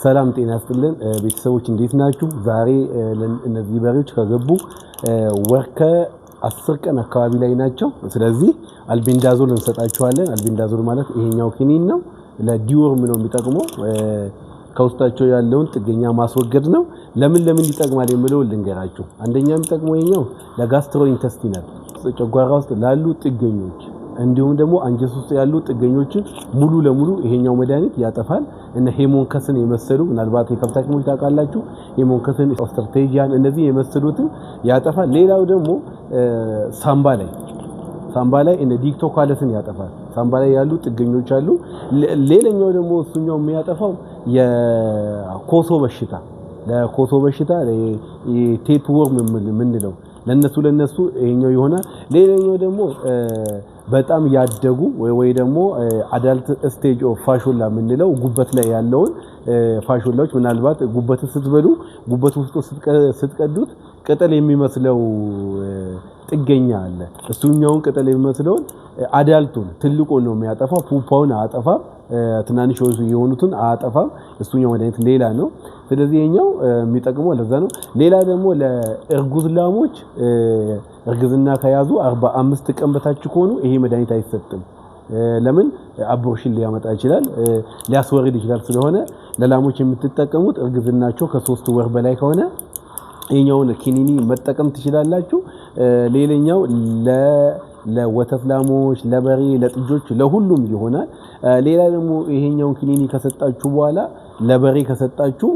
ሰላም ጤና ይስጥልን ቤተሰቦች እንዴት ናችሁ? ዛሬ እነዚህ በሬዎች ከገቡ ወር ከ10 ቀን አካባቢ ላይ ናቸው። ስለዚህ አልቤንዳዞል እንሰጣቸዋለን። አልቤንዳዞል ማለት ይሄኛው ኪኒን ነው። ለዲወርም ነው የሚጠቅመው። ከውስጣቸው ያለውን ጥገኛ ማስወገድ ነው። ለምን ይጠቅማል የሚለው ልንገራችሁ። አንደኛ የሚጠቅመው ይሄኛው ለጋስትሮኢንተስቲናል ጨጓራ ውስጥ ላሉ ጥገኞች እንዲሁም ደግሞ አንጀት ውስጥ ያሉ ጥገኞችን ሙሉ ለሙሉ ይሄኛው መድኃኒት ያጠፋል። እነ ሄሞንከስን የመሰሉ ምናልባት የከብታችሁን ታውቃላችሁ። ሄሞንከስን ኦስትራቴጂያን እነዚህ የመሰሉትን ያጠፋል። ሌላው ደግሞ ሳምባ ላይ እነ ዲክቶካለስን ያጠፋል። ሳምባ ላይ ያሉ ጥገኞች አሉ። ሌላኛው ደግሞ እሱኛው የሚያጠፋው የኮሶ በሽታ የቴት ወርም የምንለው ለነሱ ይሄኛው ይሆናል። ሌላኛው ደግሞ በጣም ያደጉ ወይ ደግሞ አዳልት ስቴጅ ኦፍ ፋሾላ የምንለው ጉበት ላይ ያለውን ፋሾላዎች ምናልባት ጉበት ስትበሉ ጉበት ውስጥ ስትቀዱት ቅጠል የሚመስለው ጥገኛ አለ። እሱኛውን ቅጠል የሚመስለውን አዳልቱን ትልቁን ነው የሚያጠፋው። ፑፓውን አያጠፋም። ትናንሽ የሆኑትን አያጠፋም። እሱኛው መድኃኒት ሌላ ነው። ስለዚህ ይሄኛው የሚጠቅመው ለዛ ነው። ሌላ ደግሞ ለእርጉዝ ላሞች እርግዝና ከያዙ 45 ቀን በታች ከሆኑ ይሄ መድኃኒት አይሰጥም። ለምን? አቦርሽን ሊያመጣ ይችላል፣ ሊያስወርድ ይችላል። ስለሆነ ለላሞች የምትጠቀሙት እርግዝናቸው ከ3 ወር በላይ ከሆነ ይሄኛውን ኪኒኒ መጠቀም ትችላላችሁ። ሌላኛው ለወተት ላሞች፣ ለበሬ፣ ለጥጆች ለሁሉም ይሆናል። ሌላ ደግሞ ይሄኛውን ኪኒኒ ከሰጣችሁ በኋላ ለበሬ ከሰጣችሁ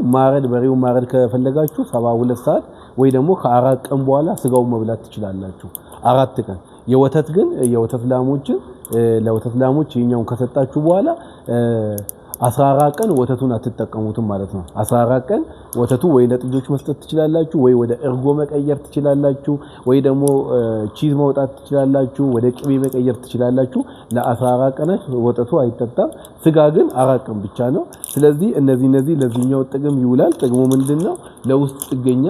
በሬውን ማረድ ከፈለጋችሁ 72 ሰዓት ወይ ደግሞ ከ4 ቀን በኋላ ስጋውን መብላት ትችላላችሁ። 4 ቀን የወተት ላሞች ይሄኛውን ከሰጣችሁ በኋላ 14 ቀን ወተቱን አትጠቀሙትም ማለት ነው። 14 ቀን ወተቱ ወይ ለጥጆች መስጠት ትችላላችሁ፣ ወይ ወደ እርጎ መቀየር ትችላላችሁ፣ ወይ ደግሞ ቺዝ ማውጣት ትችላላችሁ፣ ወደ ቅቤ መቀየር ትችላላችሁ። ለ14 ቀናት ወተቱ አይጠጣም። ስጋ ግን 4 ቀን ብቻ ነው። ስለዚህ እነዚህ ለዚህኛው ጥቅም ይውላል። ጥቅሙ ምንድነው? ለውስጥ ጥገኛ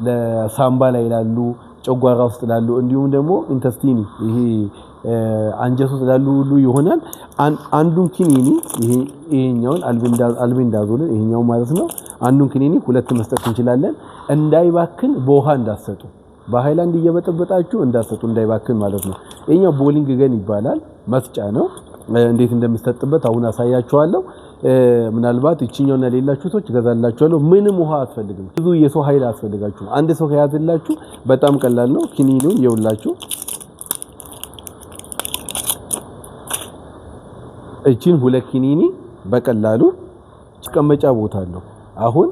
ለሳምባ ላይ ላሉ ጨጓራ ውስጥ ላሉ እንዲሁም ደግሞ ኢንተስቲኒ ይሄ አንጀት ውስጥ ላሉ ሁሉ ይሆናል። አንዱን ኪኒኒ ይሄኛውን አልቤንዳዞልን ይሄኛው ማለት ነው። አንዱን ኪኒኒ 2 መስጠት እንችላለን። እንዳይባክን በውሃ እንዳሰጡ፣ በሃይላንድ እየበጠበጣችሁ እንዳሰጡ እንዳይባክን ማለት ነው። ይሄኛው ቦሊንግ ገን ይባላል። መስጫ ነው። እንዴት እንደምትሰጥበት አሁን አሳያችኋለሁ። ምናልባት እቺኛውና ሌላችሁ ሰዎች ገዛላችኋለሁ። ምንም ውሃ አትፈልግም። ብዙ የሰው ኃይል አትፈልጋችሁ። አንድ ሰው ከያዘላችሁ በጣም ቀላል ነው። ኪኒኒውን ይውላችሁ እቺን 2 ኪኒኒ በቀላሉ ማስቀመጫ ቦታ አለው። አሁን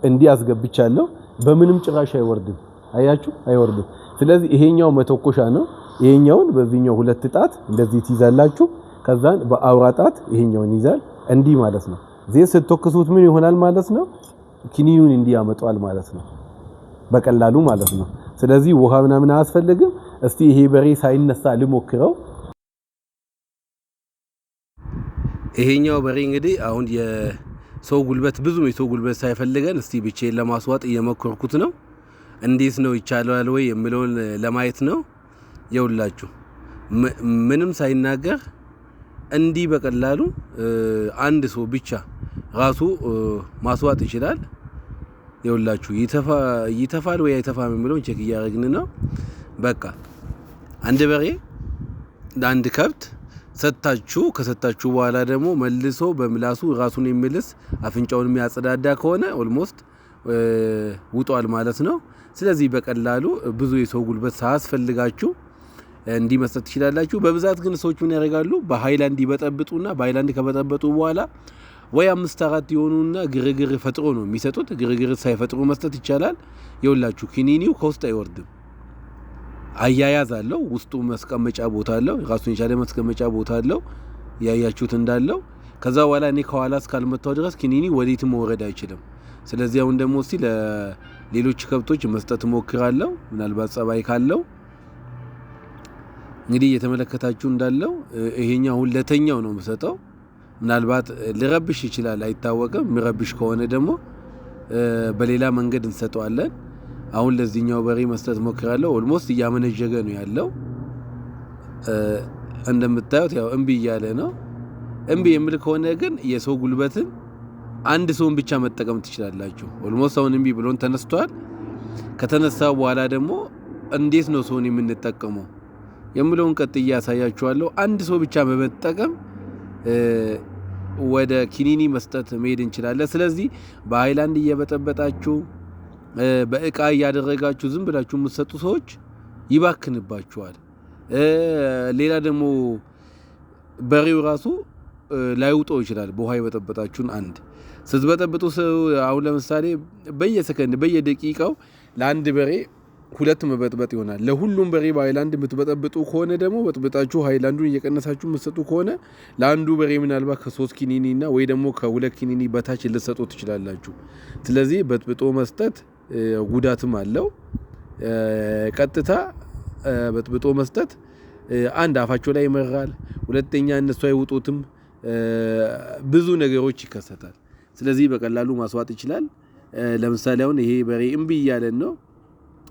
እንዲህ አስገብቻለሁ። በምንም ጭራሽ አይወርድም። አያችሁ፣ አይወርድም። ስለዚህ ይሄኛው መተኮሻ ነው። ይሄኛውን በዚህኛው 2 ጣት እንደዚህ ትይዛላችሁ። ከዛን በአውራ ጣት ይሄኛውን ይዛል እንዲህ ማለት ነው። እዚህ ስትተኩሱት ምን ይሆናል ማለት ነው? ኪኒኒውን እንዲህ ያመጣዋል ማለት ነው፣ በቀላሉ ማለት ነው። ስለዚህ ውሃ ምናምን አያስፈልግም። እስቲ ይሄ በሬ ሳይነሳ ልሞክረው። ይሄኛው በሬ እንግዲህ አሁን የሰው ጉልበት ሳይፈልገን እስቲ ብቻዬን ለማስዋጥ እየሞከርኩት ነው። እንዴት ነው ይቻላል ወይ የሚለውን ለማየት ነው። ይውላችሁ ምንም ሳይናገር እንዲህ በቀላሉ አንድ ሰው ብቻ ራሱ ማስዋጥ ይችላል። ይውላችሁ ይተፋል ወይ አይተፋም የሚለውን ቼክ እያደረግን ነው። በቃ አንድ በሬ ለአንድ ከብት ከሰጣችሁ በኋላ ደግሞ መልሶ በምላሱ ራሱን የሚልስ አፍንጫውን የሚያጸዳዳ ከሆነ ኦልሞስት ውጧል ማለት ነው። ስለዚህ በቀላሉ ብዙ የሰው ጉልበት ሳያስፈልጋችሁ እንዲህ መስጠት ትችላላችሁ። በብዛት ግን ሰዎች ምን ያደርጋሉ? በሃይላንድ ይበጠብጡና በሃይላንድ ከበጠበጡ በኋላ ወይ 5-4 ይሆኑና ግርግር ፈጥሮ ነው የሚሰጡት። ግርግር ሳይፈጥሩ መስጠት ይቻላል። ይውላችሁ ኪኒኒው ከውስጥ አይወርድም። አያያዝ አለው። ውስጡ መስቀመጫ ቦታ አለው። ራሱን የቻለ መስቀመጫ ቦታ አለው። ያያችሁት እንዳለው። ከዛ በኋላ እኔ ከኋላ እስካልመታው ድረስ ኪኒኒ ወዴትም መውረድ አይችልም። ስለዚህ አሁን ደግሞ እስቲ ለሌሎች ከብቶች መስጠት ሞክራለሁ። ምናልባት ጸባይ ካለው እንግዲህ እየተመለከታችሁ እንዳለው ይሄኛው ሁለተኛው ነው የምሰጠው። ምናልባት ሊረብሽ ይችላል፣ አይታወቅም። የሚረብሽ ከሆነ ደግሞ በሌላ መንገድ እንሰጠዋለን። አሁን ለዚህኛው በሬ መስጠት ሞክራለሁ። ኦልሞስት እያመነጀገ ነው ያለው። እንደምታዩት ያው እምቢ እያለ ነው። እምቢ የሚል ከሆነ ግን የሰው ጉልበትን አንድ ሰውን ብቻ መጠቀም ትችላላችሁ። ኦልሞስት አሁን እምቢ ብሎን ተነስቷል። ከተነሳ በኋላ ደግሞ እንዴት ነው ሰውን የምንጠቀመው የሚለውን ቀጥዬ ያሳያችኋለሁ። አንድ ሰው ብቻ በመጠቀም ወደ ኪኒኒ መስጠት መሄድ እንችላለን። ስለዚህ በሃይላንድ እየበጠበጣችሁ በእቃ እያደረጋችሁ ዝም ብላችሁ የምትሰጡ ሰዎች ይባክንባችኋል። ሌላ ደግሞ በሬው ራሱ ላይውጠው ይችላል። በውሃ የበጠበጣችሁን አንድ ስትበጠብጡ አሁን ለምሳሌ በየሰከንድ በየደቂቃው ለአንድ በሬ 2 መበጥበጥ ይሆናል። ለሁሉም በሬ በሃይላንድ የምትበጠብጡ ከሆነ ደግሞ በጥብጣችሁ ሃይላንዱን እየቀነሳችሁ የምትሰጡ ከሆነ ለአንዱ በሬ ምናልባት ከ3 ኪኒኒ እና ወይ ደግሞ ከ2 ኪኒኒ በታች ልትሰጡ ትችላላችሁ። ስለዚህ በጥብጦ መስጠት ጉዳትም አለው። ቀጥታ በጥብጦ መስጠት አንድ አፋቸው ላይ ይመራል፣ ሁለተኛ እነሱ አይውጡትም፣ ብዙ ነገሮች ይከሰታል። ስለዚህ በቀላሉ ማስዋጥ ይችላል። ለምሳሌ አሁን ይሄ በሬ እምቢ እያለን ነው።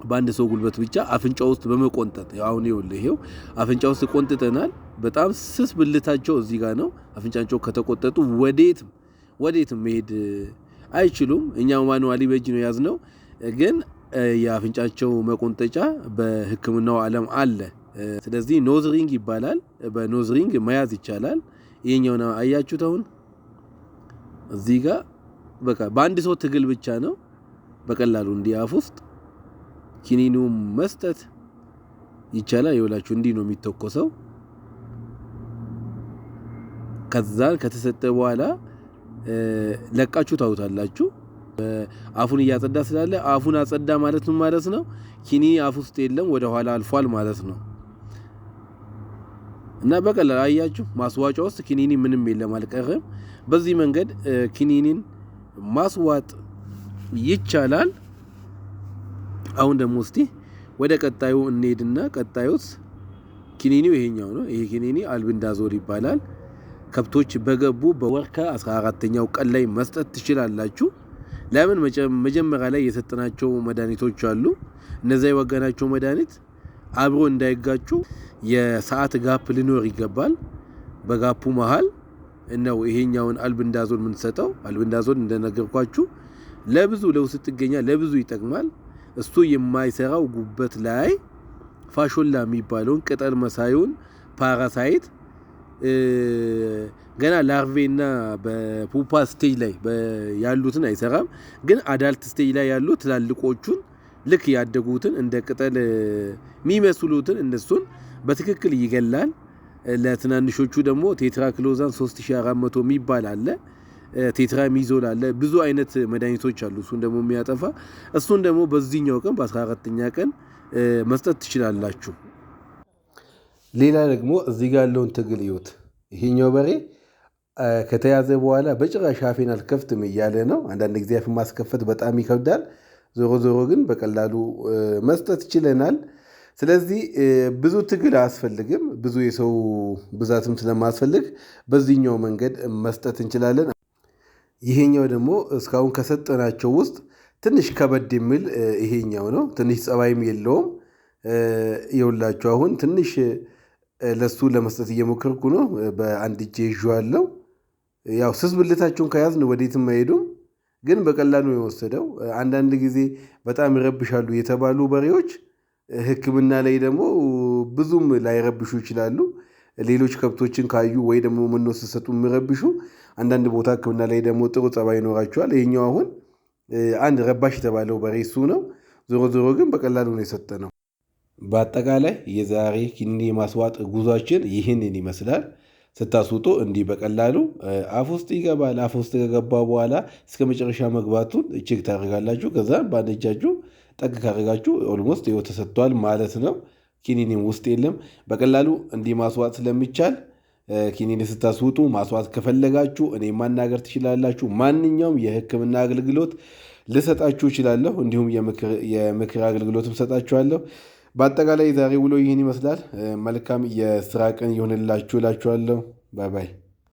በአንድ ሰው ጉልበት ብቻ አፍንጫው ውስጥ በመቆንጠጥ አሁን ይኸው አፍንጫው ውስጥ ቆንጥጠናል። በጣም ስስ ብልታቸው እዚህ ጋር ነው። አፍንጫቸው ከተቆጠጡ ወዴትም መሄድ አይችሉም። እኛው ማኑዋሊ በእጅ ነው ያዝነው፣ ግን የአፍንጫቸው መቆንጠጫ በሕክምናው ዓለም አለ። ስለዚህ ኖዝ ሪንግ ይባላል። በኖዝ ሪንግ መያዝ ይቻላል። ይሄኛው ነው አያችሁት። አሁን እዚህ ጋር በቃ በአንድ ሰው ትግል ብቻ ነው በቀላሉ እንዲያፍ ውስጥ ኪኒኒው መስጠት ይቻላል። ይኸውላችሁ እንዲህ ነው የሚተኮሰው። ከዛ ከተሰጠ በኋላ ለቃችሁ ታውታላችሁ። አፉን እያጸዳ ስላለ አፉን አጸዳ ማለት ነው። ኪኒኒ አፍ ውስጥ የለም፣ ወደ ኋላ አልፏል ማለት ነው። እና በቀላሉ አያችሁ ማስዋጫ ውስጥ ኪኒኒ ምንም የለም፣ አልቀረም። በዚህ መንገድ ኪኒኒን ማስዋጥ ይቻላል። አሁን ደግሞ እስቲ ወደ ቀጣዩ እንሄድና ቀጣዩስ ኪኒኒው ይሄኛው ነው። ይሄ ኪኒኒ አልቤንዳዞል ይባላል። ከብቶች በገቡ በወር ከ14ኛው ቀን ላይ መስጠት ትችላላችሁ። ለምን መጀመሪያ ላይ የሰጠናቸው መድኃኒቶች አሉ። እነዛ የወገናቸው መድኃኒት አብሮ እንዳይጋጩ የሰዓት ጋፕ ሊኖር ይገባል። በጋፑ መሃል ነው ይሄኛውን አልቤንዳዞል ምን ሰጠው። አልቤንዳዞል እንደነገርኳችሁ ለብዙ ለውስጥ ጥገኛ ለብዙ ይጠቅማል። እሱ የማይሰራው ጉበት ላይ ፋሾላ የሚባለውን ቅጠል መሳዩን ፓራሳይት ገና ላርቬና በፑፓ ስቴጅ ላይ ያሉትን አይሰራም። ግን አዳልት ስቴጅ ላይ ያሉ ትላልቆቹን ልክ ያደጉትን እንደ ቅጠል የሚመስሉትን እነሱን በትክክል ይገላል። ለትናንሾቹ ደግሞ ቴትራክሎዛን 3400 የሚባል አለ። ቴትራሚዞል አለ። ብዙ አይነት መድኃኒቶች አሉ እሱን ደግሞ የሚያጠፋ። እሱን ደግሞ በዚህኛው ቀን በ14ኛ ቀን መስጠት ትችላላችሁ። ሌላ ደግሞ እዚህ ጋር ያለውን ትግል ይዩት። ይሄኛው በሬ ከተያዘ በኋላ በጭራሽ አፌን አልከፍትም እያለ ነው። አንዳንድ ጊዜ አፍ ማስከፈት በጣም ይከብዳል። ዞሮ ግን በቀላሉ መስጠት ይችለናል። ስለዚህ ብዙ ትግል አያስፈልግም። ብዙ የሰው ብዛትም ስለማያስፈልግ በዚህኛው መንገድ መስጠት እንችላለን። ይሄኛው ደግሞ እስካሁን ከሰጠናቸው ውስጥ ትንሽ ከበድ የሚል ይሄኛው ነው። ትንሽ ጸባይም የለውም። ይኸውላችሁ አሁን ትንሽ ለሱ ለመስጠት እየሞከርኩ ነው። በአንድ እጄ ይዤዋለሁ። ያው ስስ ብልታቸውን ከያዝን ወዴትም አይሄዱም፣ ግን በቀላሉ ነው የወሰደው። አንዳንድ ጊዜ በጣም ይረብሻሉ የተባሉ በሬዎች ሕክምና ላይ ደግሞ ብዙም ላይረብሹ ይችላሉ። ሌሎች ከብቶችን ካዩ ወይ ደግሞ መኖ ሲሰጡ የሚረብሹ አንዳንድ ቦታ ሕክምና ላይ ደግሞ ጥሩ ጸባይ ይኖራቸዋል። ይሄኛው አሁን አንድ ረባሽ የተባለው በሬ እሱ ነው። ዞሮ ግን በቀላሉ ነው የሰጠነው። በአጠቃላይ የዛሬ ኪኒኒ የማስዋጥ ጉዟችን ይህንን ይመስላል። ስታስውጡ እንዲህ በቀላሉ አፍ ውስጥ ይገባል። አፍ ውስጥ ከገባ በኋላ እስከ መጨረሻ መግባቱን ቼክ ታደርጋላችሁ። ከዛ በአንድ እጃችሁ ጠቅ ካደረጋችሁ ኦልሞስት ይኸው ተሰጥቷል ማለት ነው። ኪኒኒም ውስጥ የለም። በቀላሉ እንዲህ ማስዋጥ ስለሚቻል ኪኒኒ ስታስውጡ ማስዋጥ ከፈለጋችሁ እኔ ማናገር ትችላላችሁ። ማንኛውም የሕክምና አገልግሎት ልሰጣችሁ እችላለሁ። እንዲሁም የምክር አገልግሎትም ሰጣችኋለሁ። በአጠቃላይ ዛሬ ውሎ ይህን ይመስላል። መልካም የስራ ቀን ይሆንላችሁ እላችኋለሁ። ባይ ባይ።